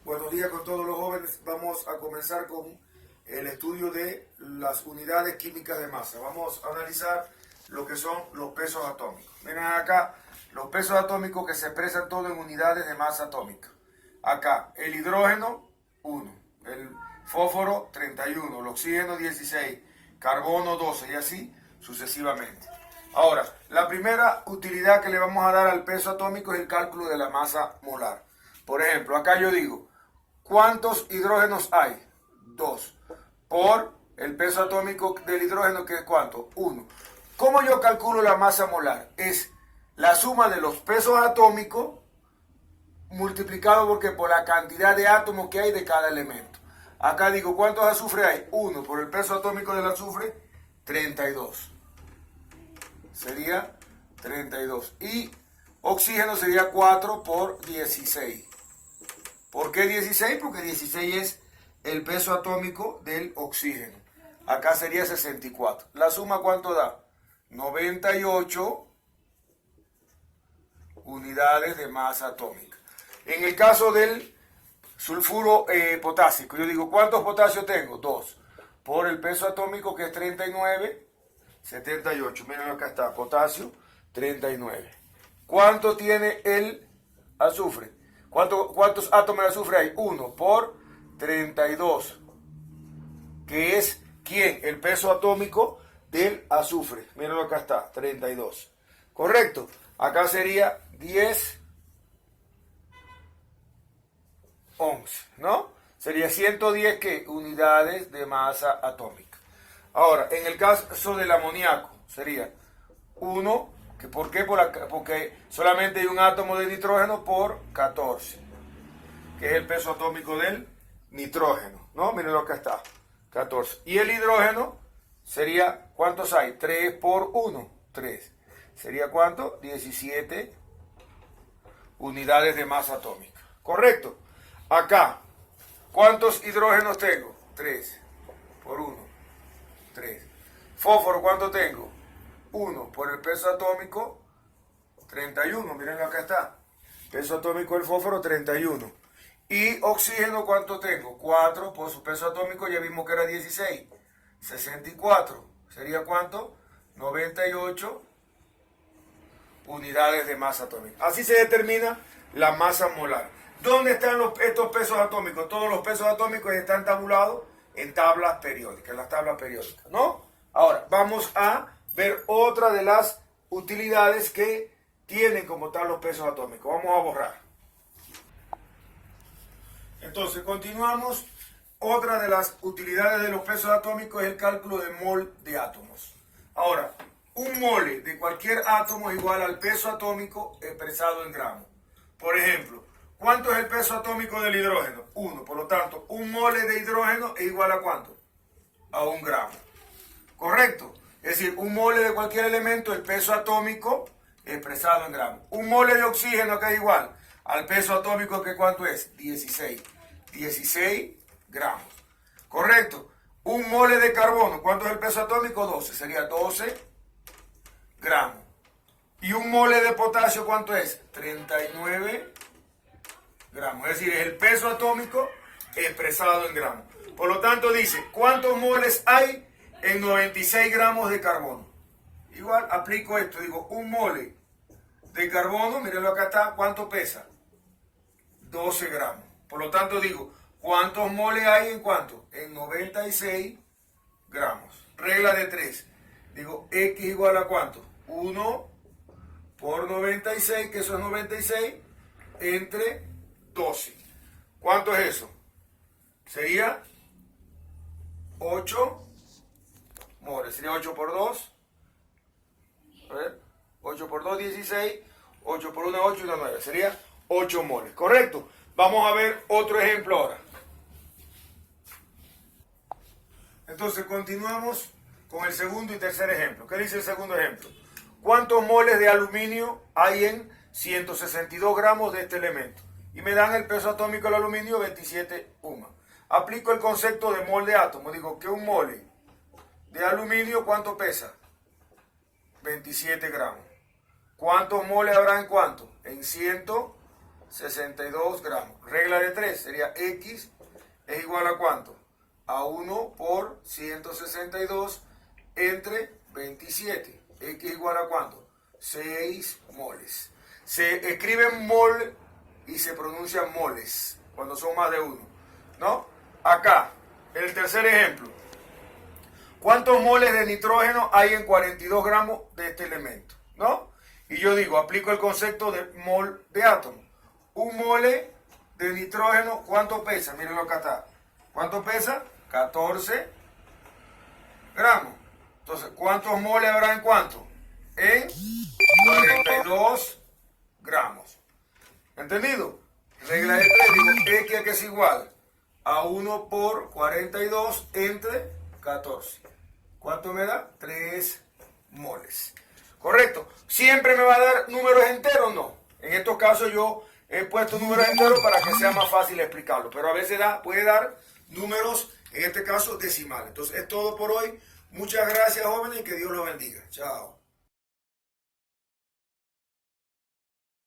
Buenos días con todos los jóvenes. Vamos a comenzar con el estudio de las unidades químicas de masa. Vamos a analizar lo que son los pesos atómicos. Miren acá los pesos atómicos que se expresan todos en unidades de masa atómica. Acá el hidrógeno 1, el fósforo 31, el oxígeno 16, carbono 12 y así sucesivamente. Ahora, la primera utilidad que le vamos a dar al peso atómico es el cálculo de la masa molar. Por ejemplo, acá yo digo, ¿cuántos hidrógenos hay? 2. Por el peso atómico del hidrógeno, que es ¿cuánto? 1. ¿Cómo yo calculo la masa molar? Es la suma de los pesos atómicos multiplicado por la cantidad de átomos que hay de cada elemento. Acá digo, ¿cuántos azufre hay? 1. Por el peso atómico del azufre, 32. Sería 32. Y oxígeno sería 4 por 16. ¿Por qué 16? Porque 16 es el peso atómico del oxígeno. Acá sería 64. ¿La suma cuánto da? 98 unidades de masa atómica. En el caso del sulfuro potásico, yo digo, ¿cuántos potasios tengo? 2. Por el peso atómico, que es 39, 78. Miren, acá está, potasio, 39. ¿Cuánto tiene el azufre? ¿Cuántos átomos de azufre hay? 1 por 32, que es, ¿quién? El peso atómico del azufre. Mírenlo, acá está, 32. ¿Correcto? Acá sería 10 11, ¿no? Sería 110, ¿qué? Unidades de masa atómica. Ahora, en el caso del amoníaco, sería 1, ¿por qué? Porque solamente hay un átomo de nitrógeno por 14, que es el peso atómico del nitrógeno, ¿no? Miren lo que está, 14. Y el hidrógeno sería, ¿cuántos hay? 3 por 1, 3. ¿Sería cuánto? 17 unidades de masa atómica. ¿Correcto? Acá, ¿cuántos hidrógenos tengo? 3 por 1, 3. Fósforo, ¿cuánto tengo? 1 por el peso atómico, 31. Miren, acá está. Peso atómico del fósforo, 31. Y oxígeno, ¿cuánto tengo? 4 por su peso atómico, ya vimos que era 16. 64. ¿Sería cuánto? 98 unidades de masa atómica. Así se determina la masa molar. ¿Dónde están estos pesos atómicos? Todos los pesos atómicos están tabulados en tablas periódicas, en las tablas periódicas, ¿no? Ahora, vamos a ver otra de las utilidades que tienen como tal los pesos atómicos. Vamos a borrar. Entonces, continuamos. Otra de las utilidades de los pesos atómicos es el cálculo de mol de átomos. Ahora, un mole de cualquier átomo es igual al peso atómico expresado en gramos. Por ejemplo, ¿cuánto es el peso atómico del hidrógeno? 1. Por lo tanto, un mole de hidrógeno es igual a ¿cuánto? A 1 gramo. ¿Correcto? Es decir, un mole de cualquier elemento, el peso atómico expresado en gramos. Un mole de oxígeno, que es igual al peso atómico, que ¿cuánto es? 16. 16 gramos. ¿Correcto? Un mole de carbono, ¿cuánto es el peso atómico? 12. Sería 12 gramos. Y un mole de potasio, ¿cuánto es? 39 gramos. Es decir, es el peso atómico expresado en gramos. Por lo tanto, dice, ¿cuántos moles hay en 96 gramos de carbono? Igual aplico esto, digo, un mole de carbono, mírenlo, acá está, ¿cuánto pesa? 12 gramos. Por lo tanto, digo, ¿cuántos moles hay en cuánto? En 96 gramos. Regla de 3. Digo, X igual a ¿cuánto? 1 por 96, que eso es 96, entre 12. ¿Cuánto es eso? Sería 8 moles. Sería 8 por 2. A ver, 8 por 2, 16. 8 por 1, 8 y 1, 9. Sería 8 moles. ¿Correcto? Vamos a ver otro ejemplo ahora. Entonces continuamos con el segundo y tercer ejemplo. ¿Qué dice el segundo ejemplo? ¿Cuántos moles de aluminio hay en 162 gramos de este elemento? Y me dan el peso atómico del aluminio, 27 UMA. Aplico el concepto de mol de átomo. Digo que un mole de aluminio, ¿cuánto pesa? 27 gramos. ¿Cuántos moles habrá en cuánto? En 100 62 gramos. Regla de 3 sería X es igual a ¿cuánto? A 1 por 162 entre 27. X igual a ¿cuánto? 6 moles. Se escribe mol y se pronuncia moles cuando son más de uno, ¿no? Acá, el tercer ejemplo. ¿Cuántos moles de nitrógeno hay en 42 gramos de este elemento? ¿No? Y yo digo, aplico el concepto de mol de átomo. Un mole de nitrógeno, ¿cuánto pesa? Mírenlo acá está. ¿Cuánto pesa? 14 gramos. Entonces, ¿cuántos moles habrá en cuánto? En 42 gramos. ¿Entendido? Regla de 3, digo, X que es igual a 1 por 42 entre 14. ¿Cuánto me da? 3 moles. ¿Correcto? ¿Siempre me va a dar números enteros? No. En estos casos yo he puesto números enteros para que sea más fácil explicarlo. Pero a veces puede dar números, en este caso decimales. Entonces es todo por hoy. Muchas gracias, jóvenes, y que Dios los bendiga. Chao.